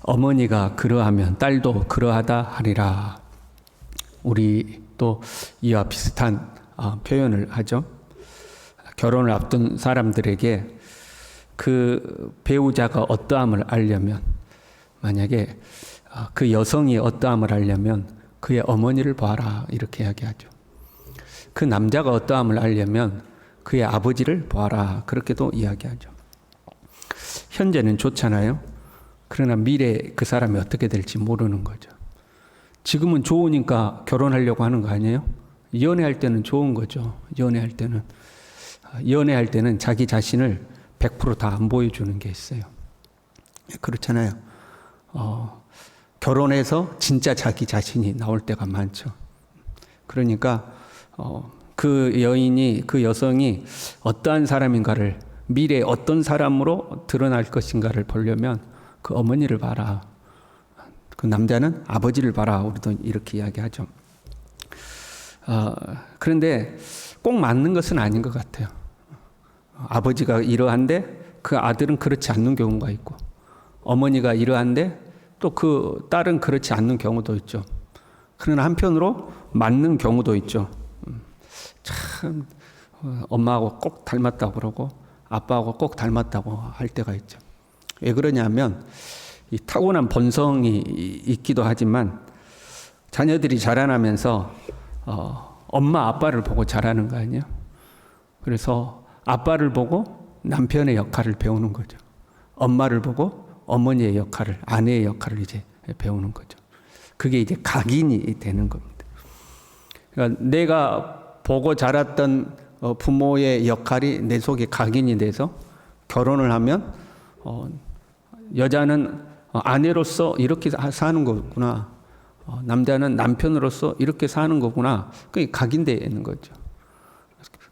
어머니가 그러하면 딸도 그러하다 하리라. 우리 또 이와 비슷한 표현을 하죠. 결혼을 앞둔 사람들에게 그 배우자가 어떠함을 알려면, 만약에 그 여성이 어떠함을 알려면 그의 어머니를 봐라, 이렇게 이야기하죠. 그 남자가 어떠함을 알려면 그의 아버지를 봐라, 그렇게도 이야기하죠. 현재는 좋잖아요. 그러나 미래에 그 사람이 어떻게 될지 모르는 거죠. 지금은 좋으니까 결혼하려고 하는 거 아니에요? 연애할 때는 좋은 거죠. 연애할 때는 자기 자신을 100% 다 안 보여주는 게 있어요. 그렇잖아요. 결혼해서 진짜 자기 자신이 나올 때가 많죠. 그러니까 그 여인이, 그 여성이 어떠한 사람인가를, 미래에 어떤 사람으로 드러날 것인가를 보려면 그 어머니를 봐라. 그 남자는 아버지를 봐라. 우리도 이렇게 이야기하죠. 그런데 꼭 맞는 것은 아닌 것 같아요. 아버지가 이러한데 그 아들은 그렇지 않는 경우가 있고, 어머니가 이러한데 또 그 딸은 그렇지 않는 경우도 있죠. 그러나 한편으로 맞는 경우도 있죠. 참 엄마하고 꼭 닮았다고 그러고 아빠하고 꼭 닮았다고 할 때가 있죠. 왜 그러냐면 이 타고난 본성이 있기도 하지만 자녀들이 자라나면서 엄마 아빠를 보고 자라는 거 아니에요. 그래서 아빠를 보고 남편의 역할을 배우는 거죠. 엄마를 보고 어머니의 역할을, 아내의 역할을 이제 배우는 거죠. 그게 이제 각인이 되는 겁니다. 그러니까 내가 보고 자랐던 부모의 역할이 내 속에 각인이 돼서 결혼을 하면 여자는 아내로서 이렇게 사는 거구나, 남자는 남편으로서 이렇게 사는 거구나, 그게 각인되는 거죠.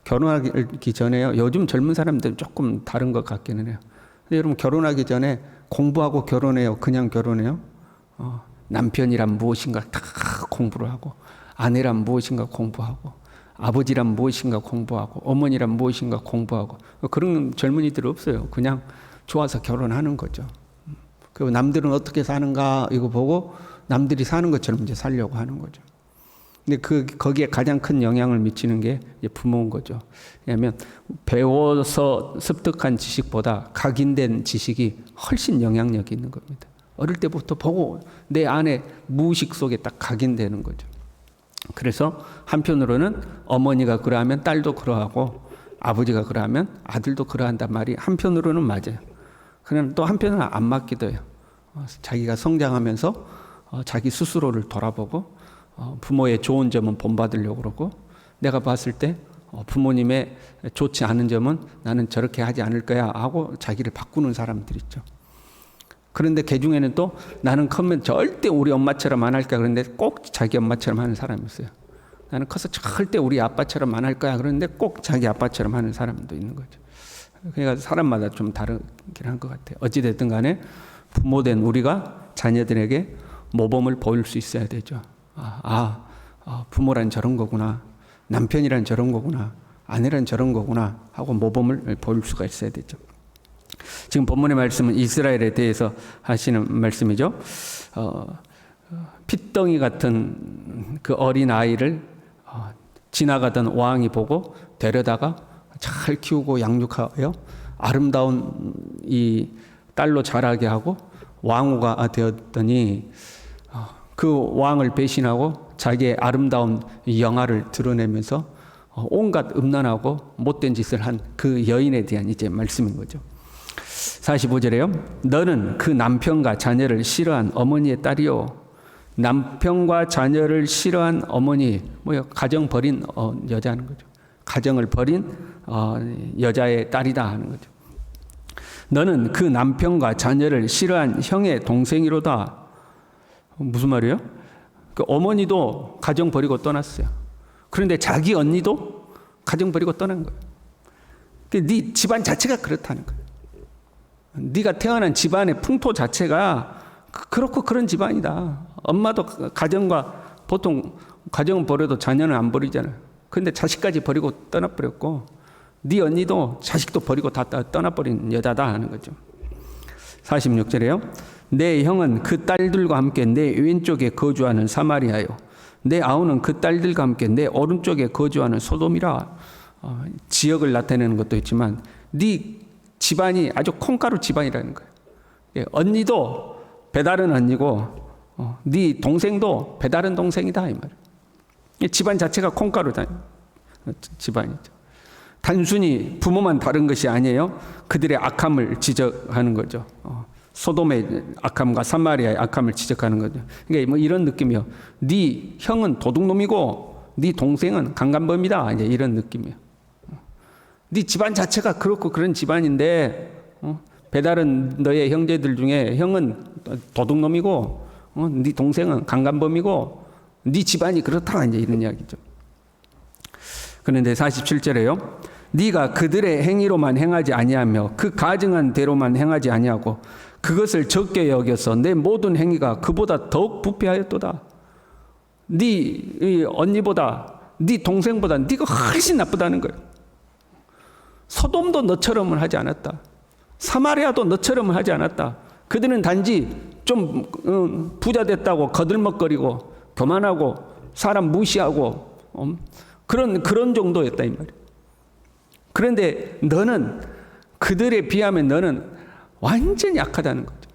결혼하기 전에요, 요즘 젊은 사람들은 조금 다른 것 같기는 해요. 근데 여러분, 결혼하기 전에 공부하고 결혼해요? 그냥 결혼해요? 남편이란 무엇인가 다 공부를 하고, 아내란 무엇인가 공부하고, 아버지란 무엇인가 공부하고, 어머니란 무엇인가 공부하고, 그런 젊은이들 없어요. 그냥 좋아서 결혼하는 거죠. 그리고 남들은 어떻게 사는가 이거 보고 남들이 사는 것처럼 이제 살려고 하는 거죠. 근데 거기에 가장 큰 영향을 미치는 게 이제 부모인 거죠. 왜냐하면 배워서 습득한 지식보다 각인된 지식이 훨씬 영향력이 있는 겁니다. 어릴 때부터 보고 내 안에 무의식 속에 딱 각인되는 거죠. 그래서 한편으로는 어머니가 그러하면 딸도 그러하고, 아버지가 그러하면 아들도 그러한단 말이 한편으로는 맞아요. 그러나 또 한편으로는 안 맞기도 해요. 자기가 성장하면서 자기 스스로를 돌아보고 부모의 좋은 점은 본받으려고 그러고, 내가 봤을 때 부모님의 좋지 않은 점은 나는 저렇게 하지 않을 거야 하고 자기를 바꾸는 사람들 있죠. 그런데 그 중에는 또 나는 크면 절대 우리 엄마처럼 안 할 거야, 그런데 꼭 자기 엄마처럼 하는 사람이 있어요. 나는 커서 절대 우리 아빠처럼 안 할 거야, 그런데 꼭 자기 아빠처럼 하는 사람도 있는 거죠. 그러니까 사람마다 좀 다르긴 한 것 같아요. 어찌됐든 간에 부모된 우리가 자녀들에게 모범을 보일 수 있어야 되죠. 부모란 저런 거구나, 남편이란 저런 거구나, 아내란 저런 거구나 하고 모범을 보일 수가 있어야 되죠. 지금 본문의 말씀은 이스라엘에 대해서 하시는 말씀이죠. 핏덩이 같은 그 어린 아이를 지나가던 왕이 보고 데려다가 잘 키우고 양육하여 아름다운 이 딸로 자라게 하고 왕후가 되었더니 그 왕을 배신하고 자기의 아름다운 영화를 드러내면서 온갖 음란하고 못된 짓을 한 그 여인에 대한 이제 말씀인 거죠. 45절에요. 너는 그 남편과 자녀를 싫어한 어머니의 딸이요. 남편과 자녀를 싫어한 어머니, 뭐요? 가정 버린 여자는 거죠. 가정을 버린 여자의 딸이다 하는 거죠. 너는 그 남편과 자녀를 싫어한 형의 동생이로다. 무슨 말이에요? 그 어머니도 가정 버리고 떠났어요. 그런데 자기 언니도 가정 버리고 떠난 거예요. 네 집안 자체가 그렇다는 거예요. 네가 태어난 집안의 풍토 자체가 그렇고 그런 집안이다. 엄마도 가정과 보통 가정은 버려도 자녀는 안 버리잖아요. 그런데 자식까지 버리고 떠나버렸고, 네 언니도 자식도 버리고 다 떠나버린 여자다 하는 거죠. 46절에요. 내 형은 그 딸들과 함께 내 왼쪽에 거주하는 사마리아요. 내 아우는 그 딸들과 함께 내 오른쪽에 거주하는 소돔이라. 지역을 나타내는 것도 있지만 네 집안이 아주 콩가루 집안이라는 거예요. 언니도 배다른 언니고 네 동생도 배다른 동생이다 이 말이에요. 집안 자체가 콩가루 집안이죠. 단순히 부모만 다른 것이 아니에요. 그들의 악함을 지적하는 거죠. 소돔의 악함과 사마리아의 악함을 지적하는 거죠. 그러니까 뭐 이런 느낌이요. 네 형은 도둑놈이고 네 동생은 강간범이다. 이제 이런 느낌이에요. 네 집안 자체가 그렇고 그런 집안인데 배다른 너의 형제들 중에 형은 도둑놈이고 네 동생은 강간범이고 네 집안이 그렇다. 이제 이런 이야기죠. 그런데 47절에요. 네가 그들의 행위로만 행하지 아니하며 그 가증한 대로만 행하지 아니하고 그것을 적게 여겨서 내 모든 행위가 그보다 더욱 부패하였도다. 네 언니보다 네 동생보다 네가 훨씬 나쁘다는 거예요. 소돔도 너처럼은 하지 않았다. 사마리아도 너처럼은 하지 않았다. 그들은 단지 좀 부자 됐다고 거들먹거리고 교만하고 사람 무시하고 그런 정도였다 이 말이에요. 그런데 너는 그들에 비하면 너는 완전히 약하다는 거죠.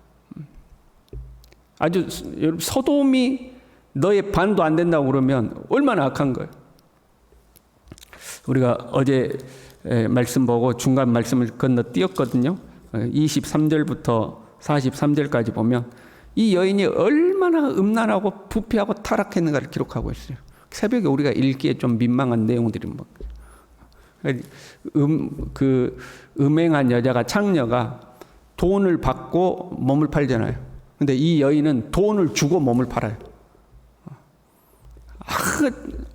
아주 소돔이 너의 반도 안 된다고 그러면 얼마나 악한 거예요. 우리가 어제 말씀 보고 중간 말씀을 건너뛰었거든요. 23절부터 43절까지 보면 이 여인이 얼마나 음란하고 부패하고 타락했는가를 기록하고 있어요. 새벽에 우리가 읽기에 좀 민망한 내용들이 뭐 음행한 여자가 창녀가 돈을 받고 몸을 팔잖아요. 근데 이 여인은 돈을 주고 몸을 팔아요.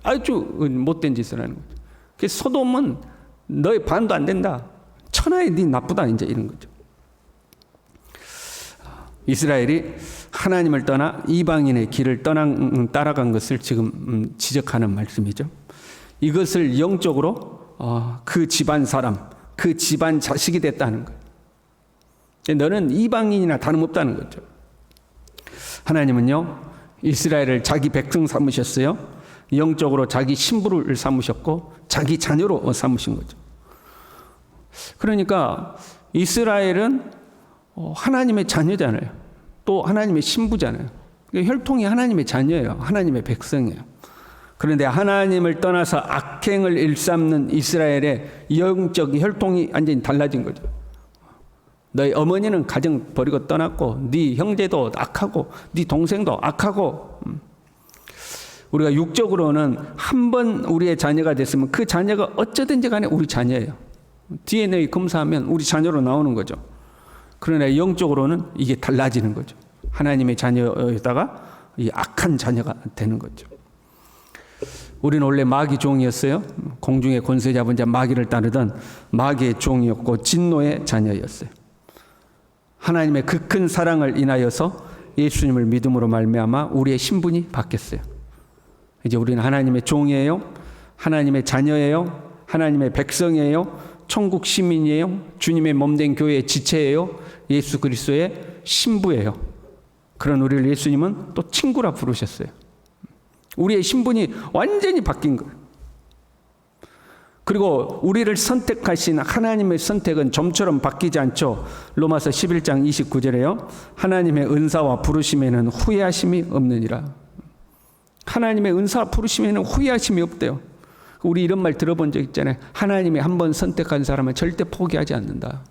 아주 못된 짓을 하는 거죠. 그래서 소돔은 너의 반도 안 된다. 천하에 네 나쁘다. 이제 이런 거죠. 이스라엘이 하나님을 떠나 이방인의 길을 따라간 것을 지금 지적하는 말씀이죠. 이것을 영적으로 그 집안 사람, 그 집안 자식이 됐다는 거예요. 너는 이방인이나 다름없다는 거죠. 하나님은요, 이스라엘을 자기 백성 삼으셨어요. 영적으로 자기 신부를 삼으셨고 자기 자녀로 삼으신 거죠. 그러니까 이스라엘은 하나님의 자녀잖아요. 또 하나님의 신부잖아요. 혈통이 하나님의 자녀예요. 하나님의 백성이에요. 그런데 하나님을 떠나서 악행을 일삼는 이스라엘의 영적 혈통이 완전히 달라진 거죠. 너희 어머니는 가정 버리고 떠났고 네 형제도 악하고 네 동생도 악하고 우리가 육적으로는 한 번 우리의 자녀가 됐으면 그 자녀가 어쩌든지 간에 우리 자녀예요. DNA 검사하면 우리 자녀로 나오는 거죠. 그러나 영적으로는 이게 달라지는 거죠. 하나님의 자녀에다가 이 악한 자녀가 되는 거죠. 우리는 원래 마귀 종이었어요. 공중의 권세 잡은 자 마귀를 따르던 마귀의 종이었고 진노의 자녀였어요. 하나님의 그 큰 사랑을 인하여서 예수님을 믿음으로 말미암아 우리의 신분이 바뀌었어요. 이제 우리는 하나님의 종이에요. 하나님의 자녀예요. 하나님의 백성이에요. 천국 시민이에요. 주님의 몸된 교회의 지체예요. 예수 그리스도의 신부예요. 그런 우리를 예수님은 또 친구라 부르셨어요. 우리의 신분이 완전히 바뀐 거예요. 그리고 우리를 선택하신 하나님의 선택은 점처럼 바뀌지 않죠. 로마서 11장 29절에요. 하나님의 은사와 부르심에는 후회하심이 없느니라. 하나님의 은사와 부르심에는 후회하심이 없대요. 우리 이런 말 들어본 적 있잖아요. 하나님이 한번 선택한 사람은 절대 포기하지 않는다.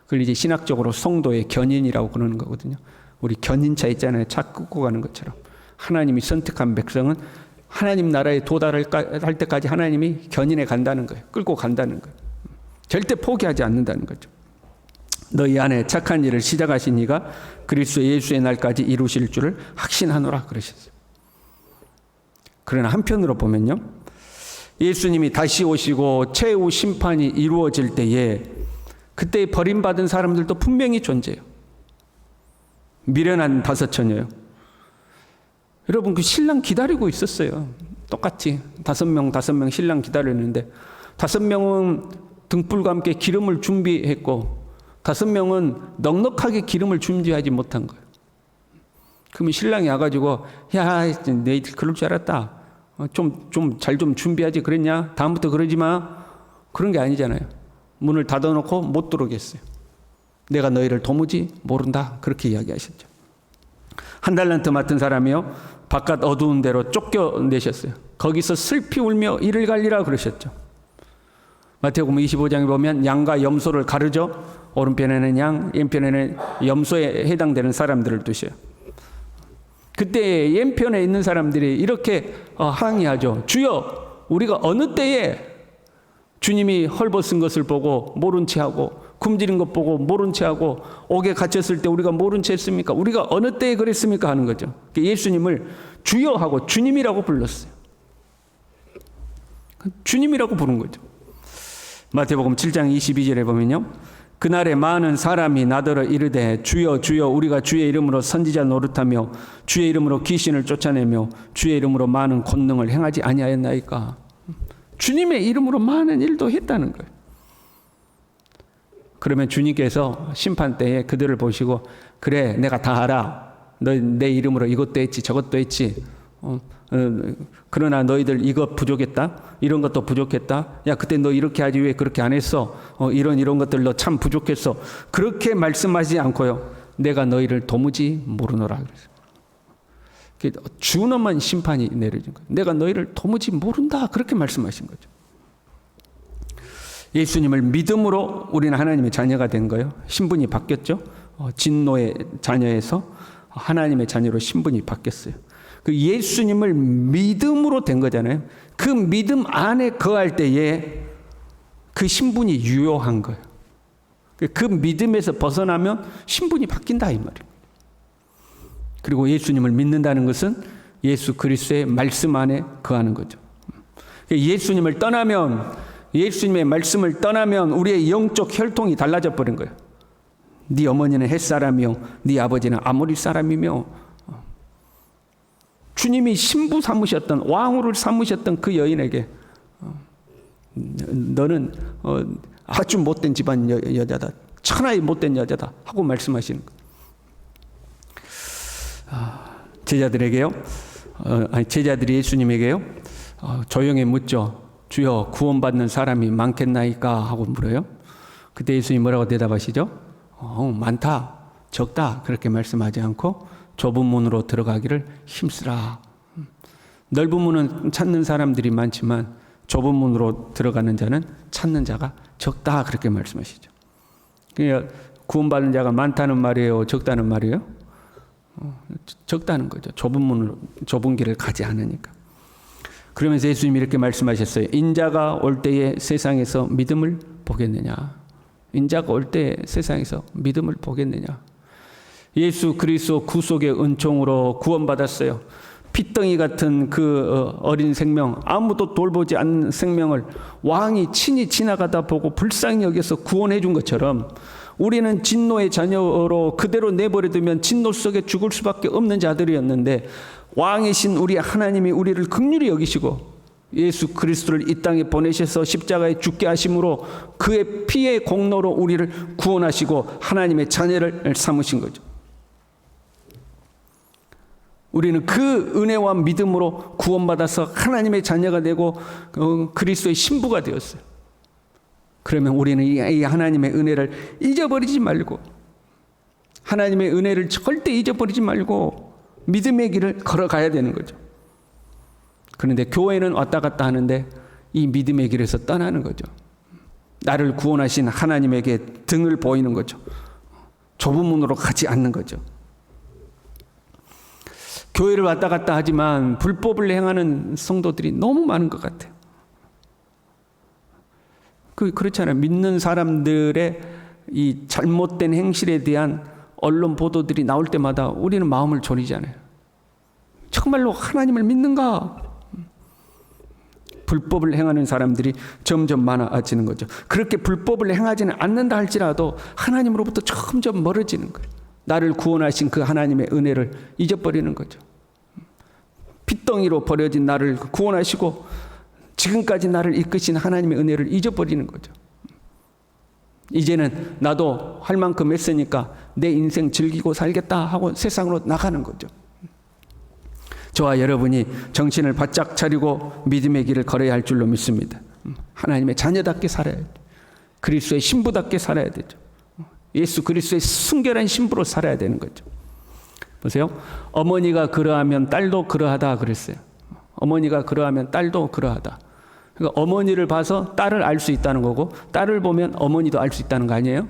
그걸 이제 신학적으로 성도의 견인이라고 그러는 거거든요. 우리 견인차 있잖아요. 차 끌고 가는 것처럼. 하나님이 선택한 백성은 하나님 나라에 도달할 때까지 하나님이 견인해 간다는 거예요. 끌고 간다는 거예요. 절대 포기하지 않는다는 거죠. 너희 안에 착한 일을 시작하신 이가 그리스도 예수의 날까지 이루실 줄을 확신하노라 그러셨어요. 그러나 한편으로 보면요. 예수님이 다시 오시고 최후 심판이 이루어질 때에 그때 버림받은 사람들도 분명히 존재해요. 미련한 다섯 처녀요. 여러분 그 신랑 기다리고 있었어요. 똑같이 5명 신랑 기다렸는데 5명은 등불과 함께 기름을 준비했고 5명은 넉넉하게 기름을 준비하지 못한 거예요. 그러면 신랑이 와가지고 야, 너희들 그럴 줄 알았다. 좀 잘 좀 준비하지 그랬냐? 다음부터 그러지 마. 그런 게 아니잖아요. 문을 닫아놓고 못 들어오게 했어요. 내가 너희를 도무지 모른다. 그렇게 이야기하셨죠. 한 달란트 맡은 사람이요, 바깥 어두운 데로 쫓겨내셨어요. 거기서 슬피 울며 이를 갈리라 그러셨죠. 마태복음 25장에 보면 양과 염소를 가르죠. 오른편에는 양, 왼편에는 염소에 해당되는 사람들을 두셔요. 그때 왼편에 있는 사람들이 이렇게 항의하죠. 주여, 우리가 어느 때에 주님이 헐벗은 것을 보고 모른 채하고 굶주린 것 보고 모른 채하고 옥에 갇혔을 때 우리가 모른 채 했습니까? 우리가 어느 때에 그랬습니까? 하는 거죠. 예수님을 주여 하고 주님이라고 불렀어요. 주님이라고 부른 거죠. 마태복음 7장 22절에 보면요, 그날에 많은 사람이 나더러 이르되 주여 주여 우리가 주의 이름으로 선지자 노릇하며 주의 이름으로 귀신을 쫓아내며 주의 이름으로 많은 권능을 행하지 아니하였나이까. 주님의 이름으로 많은 일도 했다는 거예요. 그러면 주님께서 심판 때에 그들을 보시고 그래 내가 다 알아. 너 내 이름으로 이것도 했지 저것도 했지. 그러나 너희들 이것 부족했다. 이런 것도 부족했다. 야 그때 너 이렇게 하지 왜 그렇게 안 했어. 이런 것들 너 참 부족했어. 그렇게 말씀하지 않고요. 내가 너희를 도무지 모르노라. 그래서 준엄한 심판이 내려진 거예요. 내가 너희를 도무지 모른다. 그렇게 말씀하신 거죠. 예수님을 믿음으로 우리는 하나님의 자녀가 된 거예요. 신분이 바뀌었죠. 진노의 자녀에서 하나님의 자녀로 신분이 바뀌었어요. 그 예수님을 믿음으로 된 거잖아요. 그 믿음 안에 거할 때에 그 신분이 유효한 거예요. 그 믿음에서 벗어나면 신분이 바뀐다 이 말이에요. 그리고 예수님을 믿는다는 것은 예수 그리스도의 말씀 안에 거하는 거죠. 예수님을 떠나면, 예수님의 말씀을 떠나면 우리의 영적 혈통이 달라져 버린 거예요. 네 어머니는 헷 사람이요, 네 아버지는 아모리 사람이며, 주님이 신부 삼으셨던, 왕후를 삼으셨던 그 여인에게 너는 아주 못된 집안 여자다, 천하의 못된 여자다 하고 말씀하시는 거예요. 제자들에게요, 제자들이 예수님에게요, 조용히 묻죠. 주여 구원받는 사람이 많겠나이까 하고 물어요. 그때 예수님이 뭐라고 대답하시죠? 많다, 적다 그렇게 말씀하지 않고 좁은 문으로 들어가기를 힘쓰라. 넓은 문은 찾는 사람들이 많지만 좁은 문으로 들어가는 자는 찾는 자가 적다 그렇게 말씀하시죠. 그러니까 구원받는 자가 많다는 말이에요, 적다는 말이에요? 적다는 거죠. 좁은 문으로, 좁은 길을 가지 않으니까. 그러면서 예수님이 이렇게 말씀하셨어요. 인자가 올 때에 세상에서 믿음을 보겠느냐. 인자가 올 때에 세상에서 믿음을 보겠느냐. 예수 그리스도 구속의 은총으로 구원받았어요. 핏덩이 같은 그 어린 생명, 아무도 돌보지 않는 생명을 왕이 친히 지나가다 보고 불쌍히 여겨서 구원해 준 것처럼 우리는 진노의 자녀로 그대로 내버려두면 진노 속에 죽을 수밖에 없는 자들이었는데 왕이신 우리 하나님이 우리를 긍휼히 여기시고 예수 그리스도를 이 땅에 보내셔서 십자가에 죽게 하심으로 그의 피의 공로로 우리를 구원하시고 하나님의 자녀를 삼으신 거죠. 우리는 그 은혜와 믿음으로 구원받아서 하나님의 자녀가 되고 그리스도의 신부가 되었어요. 그러면 우리는 이 하나님의 은혜를 잊어버리지 말고, 하나님의 은혜를 절대 잊어버리지 말고 믿음의 길을 걸어가야 되는 거죠. 그런데 교회는 왔다 갔다 하는데 이 믿음의 길에서 떠나는 거죠. 나를 구원하신 하나님에게 등을 보이는 거죠. 좁은 문으로 가지 않는 거죠. 교회를 왔다 갔다 하지만 불법을 행하는 성도들이 너무 많은 것 같아요. 그렇잖아요. 믿는 사람들의 이 잘못된 행실에 대한 언론 보도들이 나올 때마다 우리는 마음을 졸이잖아요. 정말로 하나님을 믿는가? 불법을 행하는 사람들이 점점 많아지는 거죠. 그렇게 불법을 행하지는 않는다 할지라도 하나님으로부터 점점 멀어지는 거예요. 나를 구원하신 그 하나님의 은혜를 잊어버리는 거죠. 핏덩이로 버려진 나를 구원하시고 지금까지 나를 이끄신 하나님의 은혜를 잊어버리는 거죠. 이제는 나도 할 만큼 했으니까 내 인생 즐기고 살겠다 하고 세상으로 나가는 거죠. 저와 여러분이 정신을 바짝 차리고 믿음의 길을 걸어야 할 줄로 믿습니다. 하나님의 자녀답게 살아야 돼요. 그리스도의 신부답게 살아야 되죠. 예수 그리스도의 순결한 신부로 살아야 되는 거죠. 보세요. 어머니가 그러하면 딸도 그러하다 그랬어요. 어머니가 그러하면 딸도 그러하다. 그러니까 어머니를 봐서 딸을 알 수 있다는 거고 딸을 보면 어머니도 알 수 있다는 거 아니에요?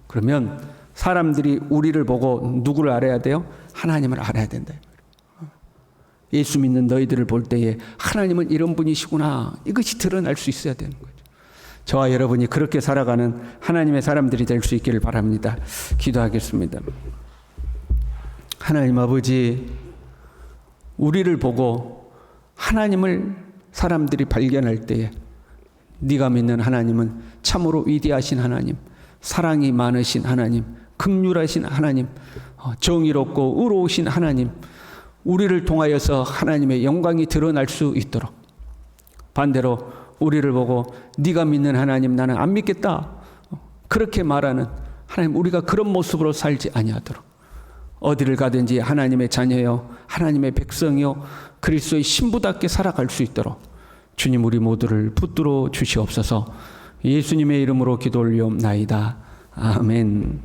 그러면 사람들이 우리를 보고 누구를 알아야 돼요? 하나님을 알아야 된다. 예수 믿는 너희들을 볼 때에 하나님은 이런 분이시구나. 이것이 드러날 수 있어야 되는 거죠. 저와 여러분이 그렇게 살아가는 하나님의 사람들이 될 수 있기를 바랍니다. 기도하겠습니다. 하나님 아버지, 우리를 보고 하나님을 사람들이 발견할 때에 네가 믿는 하나님은 참으로 위대하신 하나님, 사랑이 많으신 하나님, 긍휼하신 하나님, 정의롭고 의로우신 하나님, 우리를 통하여서 하나님의 영광이 드러날 수 있도록, 반대로 우리를 보고 네가 믿는 하나님 나는 안 믿겠다 그렇게 말하는 하나님, 우리가 그런 모습으로 살지 아니하도록 어디를 가든지 하나님의 자녀요 하나님의 백성이요 그리스도의 신부답게 살아갈 수 있도록 주님 우리 모두를 붙들어 주시옵소서. 예수님의 이름으로 기도 올리옵나이다. 아멘.